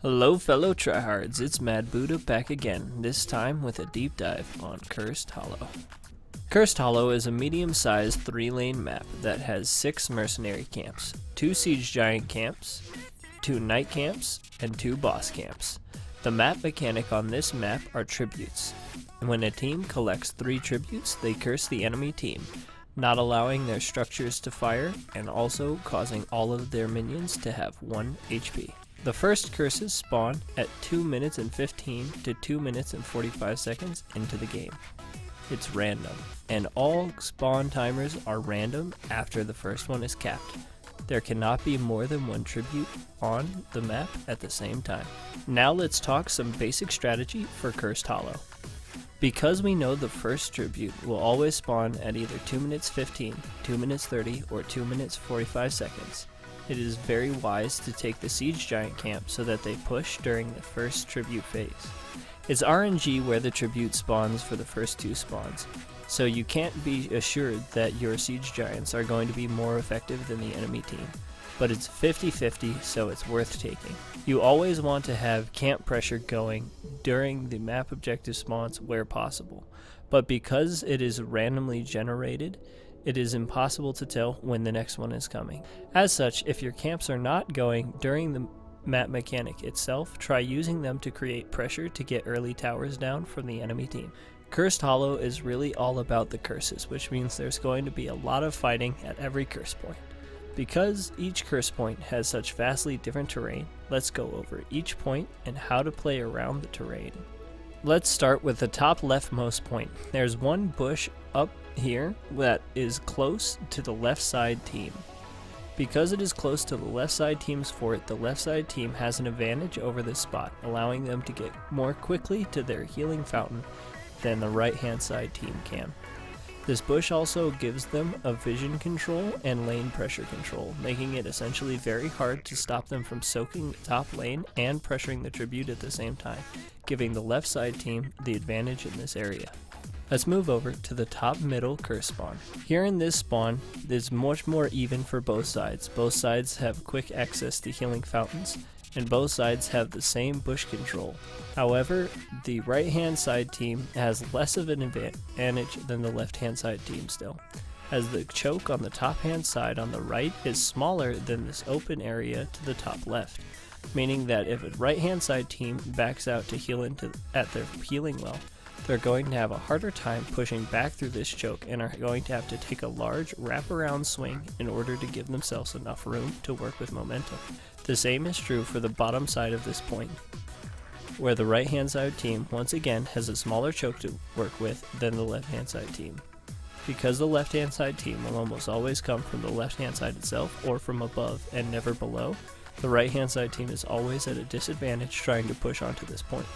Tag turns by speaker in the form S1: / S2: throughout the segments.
S1: Hello fellow tryhards, it's Mad Buddha back again, this time with a deep dive on Cursed Hollow. Cursed Hollow is a medium-sized 3-lane map that has 6 mercenary camps, 2 siege giant camps, 2 knight camps, and 2 boss camps. The map mechanic on this map are tributes. When a team collects 3 tributes, they curse the enemy team, not allowing their structures to fire and also causing all of their minions to have 1 HP. The first curses spawn at 2 minutes and 15 to 2 minutes and 45 seconds into the game. It's random, and all spawn timers are random after the first one is capped. There cannot be more than 1 tribute on the map at the same time. Now let's talk some basic strategy for Cursed Hollow. Because we know the first tribute will always spawn at either 2 minutes 15, 2 minutes 30, or 2 minutes 45 seconds, it is very wise to take the siege giant camp so that they push during the first tribute phase. It's RNG where the tribute spawns for the first 2 spawns, so you can't be assured that your siege giants are going to be more effective than the enemy team, but it's 50-50, so it's worth taking. You always want to have camp pressure going during the map objective spawns where possible, but because it is randomly generated, it is impossible to tell when the next one is coming. As such, if your camps are not going during the map mechanic itself, try using them to create pressure to get early towers down from the enemy team. Cursed Hollow is really all about the curses, which means there's going to be a lot of fighting at every curse point. Because each curse point has such vastly different terrain, let's go over each point and how to play around the terrain. Let's start with the top leftmost point. There's one bush up here that is close to the left side team. Because it is close to the left side team's fort, the left side team has an advantage over this spot, allowing them to get more quickly to their healing fountain than the right hand side team can. This bush also gives them a vision control and lane pressure control, making it essentially very hard to stop them from soaking the top lane and pressuring the tribute at the same time, giving the left side team the advantage in this area. Let's move over to the top middle curse spawn. Here in this spawn, it's much more even for both sides. Both sides have quick access to healing fountains, and both sides have the same bush control. However, the right hand side team has less of an advantage than the left hand side team still, as the choke on the top hand side on the right is smaller than this open area to the top left, meaning that if a right hand side team backs out to heal at their healing well, they're going to have a harder time pushing back through this choke and are going to have to take a large wraparound swing in order to give themselves enough room to work with momentum. The same is true for the bottom side of this point, where the right hand side team once again has a smaller choke to work with than the left hand side team. Because the left hand side team will almost always come from the left hand side itself or from above and never below, the right hand side team is always at a disadvantage trying to push onto this point.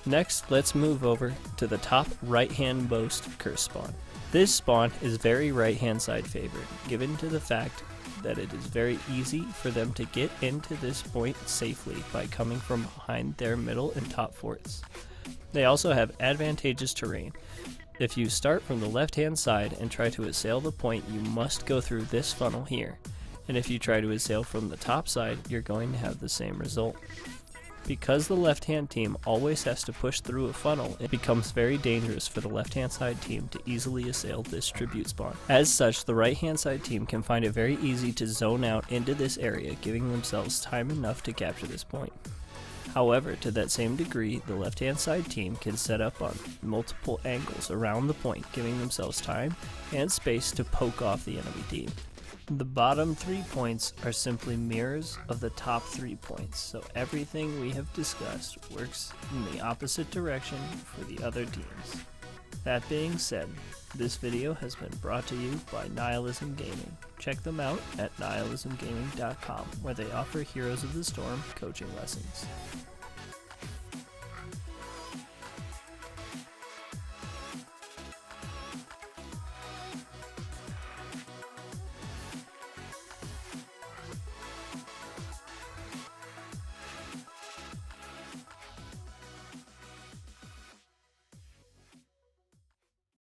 S1: Next, let's move over to the top right-hand most curse spawn. This spawn is very right-hand side favored, given to the fact that it is very easy for them to get into this point safely by coming from behind their middle and top forts. They also have advantageous terrain. If you start from the left-hand side and try to assail the point, you must go through this funnel here, and if you try to assail from the top side, you're going to have the same result. Because the left-hand team always has to push through a funnel, it becomes very dangerous for the left-hand side team to easily assail this tribute spawn. As such, the right-hand side team can find it very easy to zone out into this area, giving themselves time enough to capture this point. However, to that same degree, the left-hand side team can set up on multiple angles around the point, giving themselves time and space to poke off the enemy team. The bottom 3 points are simply mirrors of the top 3 points, so everything we have discussed works in the opposite direction for the other teams. That being said, this video has been brought to you by Nihilism Gaming. Check them out at nihilismgaming.com, where they offer Heroes of the Storm coaching lessons.